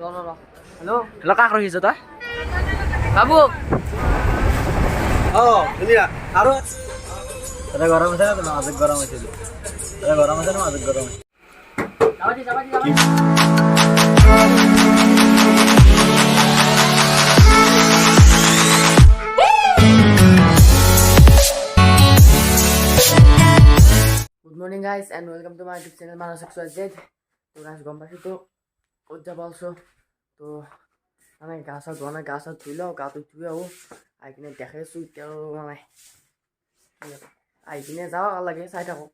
Halo. Halo Kak Rohizo ta? Babu. বুঝিলা আরো এটা গরম আছে না? তোমার আজকে গরম আছে। এটা গরম আছে না? আজকে গরম আছে। যাবাজি। Good morning guys and welcome to my YouTube channel Manas XYZ. তো guys গম পাইছো তো ক'ত যাব আছো তো মানে গা চা ধুই লওঁ গাটো ধুই আহোঁ আহি কিনে দেখাইছোঁ এতিয়া মানে আহি কিনে যাওঁ লাগে চাই থাকোঁ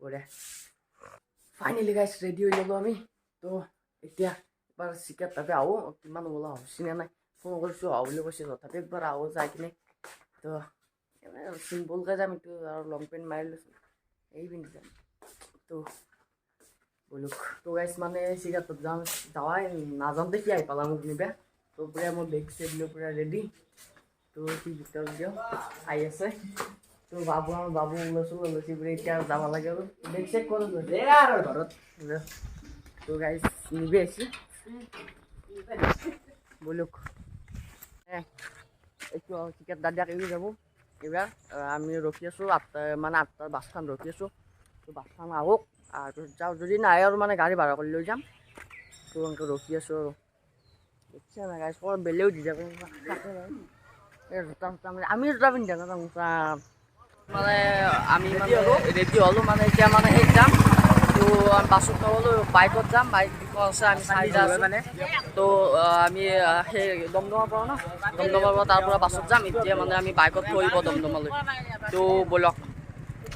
বঢ়িয়া ফাইনেলি গাইছ ৰেডি হৈ ল'লোঁ আমি তো এতিয়া এবাৰ চিকেট তাতে আহোঁ কিমান ওলা হৈছে নে নাই ফোন কৰিছোঁ আহোঁ বুলি কৈছে তথাপি একবাৰ আহোঁ যাই কিনে তো চিম্পলকৈ যাম এইটো আৰু লং পেণ্ট মাৰি লৈছোঁ এই পিন্ধি যাম তো বলুক তো গাইছ মানে চিকেটত যাৱাই নাজানতে কি আহি পালা মোক নিবে তো পুৰা মই বেগ চেগ লৈ পুৰা ৰেডি তো কি ভিতৰত দিওঁ আহি আছে তো বাবু ওলাইছোঁ পুৰা এতিয়া যাব লাগে আৰু বেগ চেগ কৰোঁ আৰু ঘৰত তো গাইছ নিবে আহিছে বলুক এইটো চিকেট দাদিয়াক এৰি যাব এইবাৰ আমি ৰখি আছোঁ আঠটাৰ বাছখন ৰখি আছোঁ তো বাছখন আহক আৰু যাওঁ যদি নাহে আৰু মানে গাড়ী ভাড়া কৰি লৈ যাম তো এনেকৈ ৰখি আছোঁ আৰু দেখিছে নাই গাড়ী চবৰ বেলেগ দি যাব এই জোতা মানে আমি জোতা পিন্ধি থাকোঁ মানে আমি মানে ৰেডি হ'লোঁ মানে এতিয়া মানে সেই যাম তো বাছত নগ'লোঁ বাইকত যাম বাইক আছে আমি চাৰিটা আছোঁ মানে তো আমি সেই দমদমাৰ পৰা ন দমদমাৰ পৰা তাৰ পৰা বাছত যাম এতিয়া মানে আমি বাইকত থৈ দমদমালৈ তো ব'লক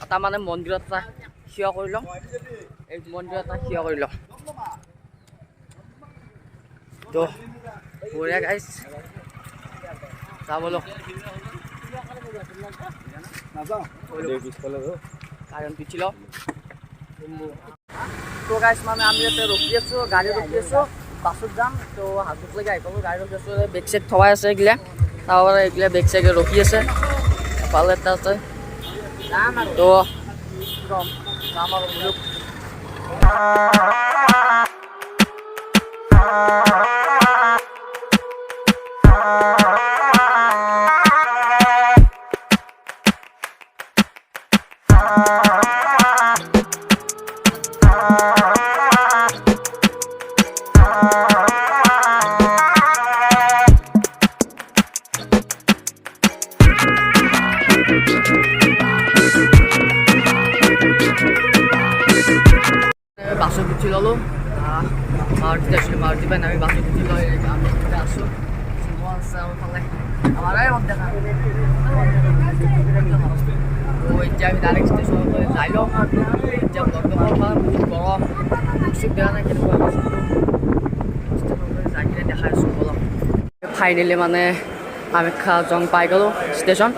এটা মানে মন্দিৰত এটা থিয় কৰি লওঁ এই মন্দিৰত এটা থিয় কৰি লওঁ তো বঢ়িয়া গাইছ যা ব'লক কাৰণ পিঠি লওঁ তো গাইছ মানে আমি ইয়াতে ৰখি আছোঁ গাড়ী ৰখি আছোঁ বাছত যাম তো হাজোতলৈকে আহি পালোঁ গাড়ী ৰখি আছোঁ বেগ চেগ থোৱাই আছে এইগিলা তাৰপৰা এইগিলা বেগ চেগ ৰখি আছে এফালে এটা আছে তো যাম আৰু বলুক বাছত উঠি ল'লোঁ মাৰুতি আছিলোঁ মাৰুতি পাই আমি বাছত উঠি লৈ আমি আছোঁ আছে ফালে আমাৰে দেখা তো এতিয়া আমি ডাইৰেক্ট ষ্টেচনলৈ যাই লওঁ এতিয়া বৰ্তমান বহুত গৰম উচিত বেয়া নাই কেনেকুৱা ষ্টেচনলৈ যাই কিনে দেখাই আছোঁ অলপ ফাইনেলি মানে কামাখ্যা জং পাই গ'লোঁ ষ্টেচন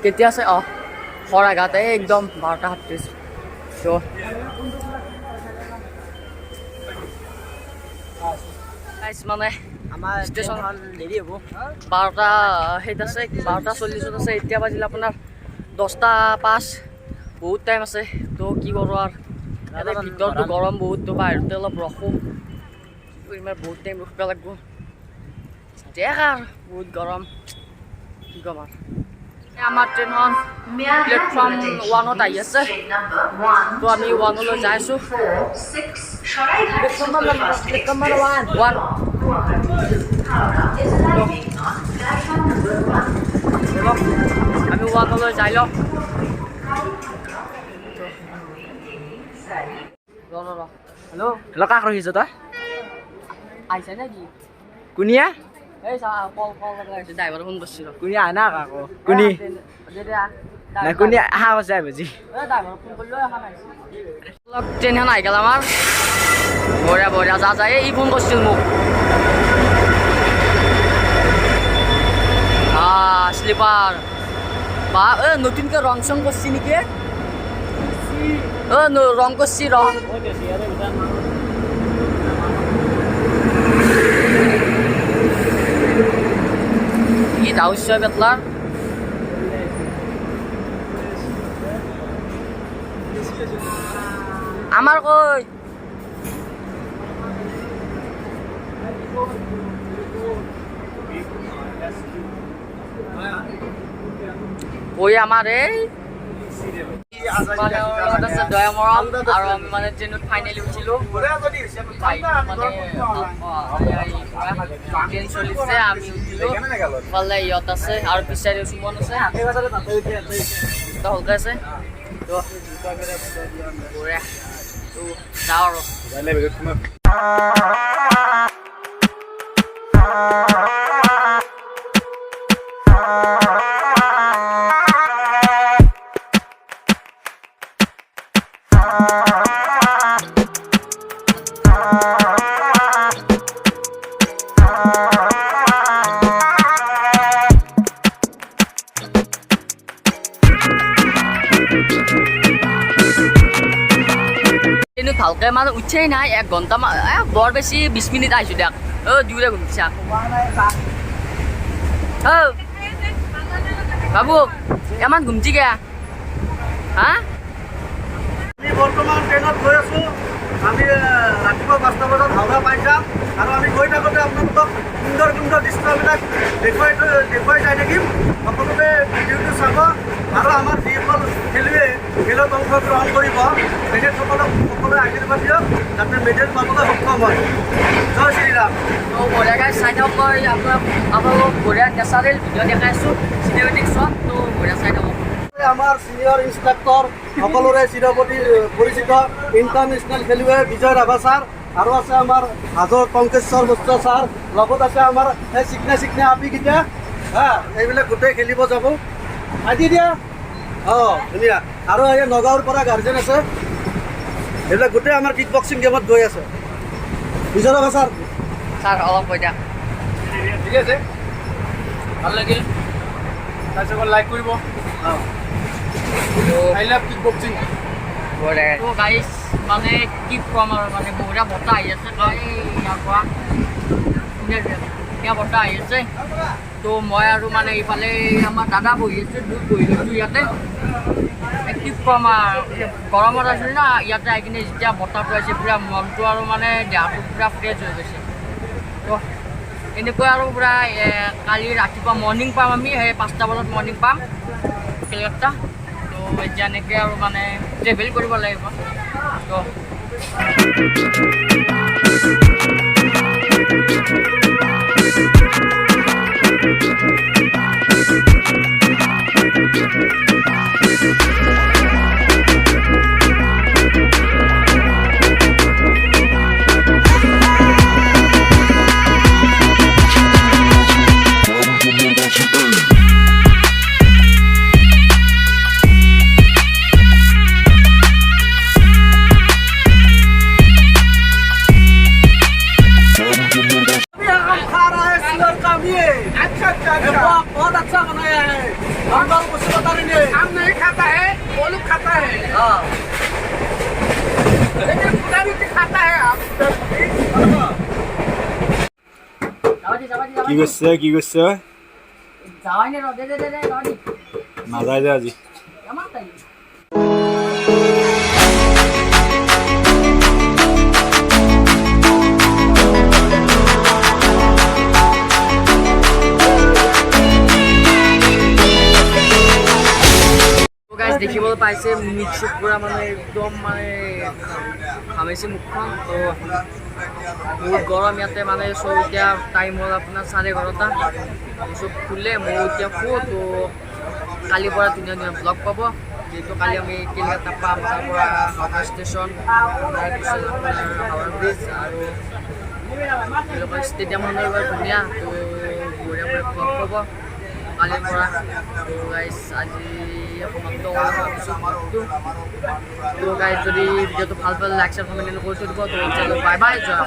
কেতিয়া আছে শৰাঘাট একদম 12:37 তো মানে আমাৰ ষ্টেচন দেৰি হ'ব 12টা সেইত আছে 12:40 আছে এতিয়া বাজিলে আপোনাৰ 10:05 বহুত টাইম আছে তো কি কৰোঁ আৰু ইয়াতে ভিতৰতো গৰম বহুত তো বাহিৰতে অলপ ৰখোঁ ইমান বহুত টাইম ৰখিব লাগিব দেখ আৰু বহুত গৰম কি ক'ম আৰু আমাৰ ট্ৰেইনখন প্লেটফৰ্ম 1ত আহি আছে তো আমি 1লৈ যাই আছোঁ প্লেটফৰ্ম 1 আমি 1লৈ যাই লওঁ হেল্ল' হেল্ল' কাক ৰখিছ তই আহিছে নেকি কোনিয়া এই কল লগাইছে ড্ৰাইভাৰ ফোন কৰিছিল কোনিয়া আহে না কাকো কোনি নাই কোনিয়া আহা কৈছে বুজি ট্ৰেইনখন আহি গ'ল আমাৰ বঢ়িয়া যা ই ফোন কৰিছিল মোক স্লিপাৰ বা নতুনকৈ ৰং চং কৰিছি নেকি ৰং কৰিছি ৰং ই দাউচ্য বেতলাৰ আমাৰ কৈ ওই আমাৰ এই মানে দয়া মৰম আৰু আমি মানে ট্ৰেইনত ফাইনেলি উঠিলো ট্ৰেইন চলিছে আমি উঠিলো ফালে ইহঁত আছে আৰু পিছাৰি সুমন আছে হলকা আছে তো বঢ়িয়া তো যাওঁ আৰু কিন্তু ভালকে মানে উঠেই নাই 1 ঘণ্টা বৰ বেছি 20 মিনিট আহিছোঁ দিয়ক দুয়োৰে ঘুমিছা বাবু ইমান ঘুমছি কে হা আমি বৰ্তমান ট্ৰেইনত গৈ আছোঁ আমি ৰাতিপুৱা 5টা বজাত হাওৰা পাই যাম আৰু আমি গৈ থাকোঁতে আপোনালোকক সুন্দৰ সুন্দৰ দৃশ্যবিলাক দেখুৱাই যাই থাকিম সকলোৱে ভিডিঅ'টো চাব আৰু আমাৰ যিসকল খেলুৱৈয়ে খেলত অংশগ্ৰহণ কৰিব তেখেতসকলক সকলোৱে আশীৰ্বাদ দিয়ক যাতে মেডেল পাবলৈ সক্ষম হয় জয় শ্ৰীৰাম বঢ়িয়া গাই চাই থাকক মই আপোনালোকক বঢ়িয়া নেচাৰেল ভিডিঅ' দেখাই আছোঁ চিনেমেটিক শ্বট তো বঢ়িয়া চাই থাকক আমাৰ চিনিয়ৰ ইনষ্ট্ৰাক্টৰ সকলোৰে পৰিচিত ইণ্টাৰনেশ্যনেল খেলুৱৈ বিজয় ৰাভা ছাৰ আৰু আছে আমাৰ হাজৰ টংকেশ্বৰ বস্ত্ৰ ছাৰ লগত আছে আমাৰ এই চিকনা আপীকেইটা এইবিলাক গোটেই খেলিব যাব আজি দিয়া ধুনীয়া আৰু এই নগাঁৱৰ পৰা গাৰ্জেন আছে এইবিলাক গোটেই আমাৰ কিক বক্সিং গেমত গৈ আছে বিজয় ৰাভা ছাৰ ছাৰ অলপ কৈ দিয়া ঠিক আছে ভাল লাগিল তাৰপিছত লাইক কৰিব I love kickboxing. তো গাইজ মানে কি ক'ম আৰু মানে বঢ়িয়া বতাহ আহি আছে ইয়াৰ পৰা ধুনীয়া বতাহ আহি আছে তো মই আৰু মানে এইফালে আমাৰ দাদা বহি আছে দুধ বহি লৈছোঁ ইয়াতে কি ক'ম আৰু গৰমত আছিলোঁ না ইয়াতে আহি কিনে যেতিয়া বতাহটো আহিছে পূৰা মনটো আৰু মানে দেহাটো পূৰা ফ্ৰেছ হৈ গৈছে তো এনেকৈ আৰু পূৰা কালি ৰাতিপুৱা মৰ্ণিং পাম আমি সেই 5টা বজাত মৰ্ণিং পাম কেলকাতা তো এতিয়া এনেকৈ আৰু মানে ট্ৰেভেল কৰিব লাগিব তো बहुत अच्छा बनाया है हम लोग उसे बता देंगे हम नहीं खाता है वो लोग खाता है लेकिन पूरा भी खाता है কি কৈছে যাৱাই নে দে যাৱাই নাযায় যে আজি আমাৰ তাই দেখিবলৈ পাইছে মিক্সুপ পুৰা মানে একদম মানে ঘামিছে মুখখন তো বহুত গৰম ইয়াতে মানে চব এতিয়া টাইম হ'ল আপোনাৰ 11:30 চব খুলে মই এতিয়া শু তো কালিৰ পৰা ধুনীয়া ব্লগ পাব যিহেতু কালি আমি কেলকাতা পাম তাৰপৰা হাওৰা ষ্টেচন তাৰপিছত হাওৰা ব্ৰিজ আৰু ষ্টেডিয়ামখনৰ বৰ ধুনীয়া তো বঢ়িয়া ব্লগ পাব কালিৰ পৰা তো গাইজ আজি সমাপ্ত তো গাইজ যদি ভিডিঅ'টো ভাল পালে লাইক শ্বেয়াৰ কমেণ্ট কৰি থৈ দিব তো বাই বাই জয়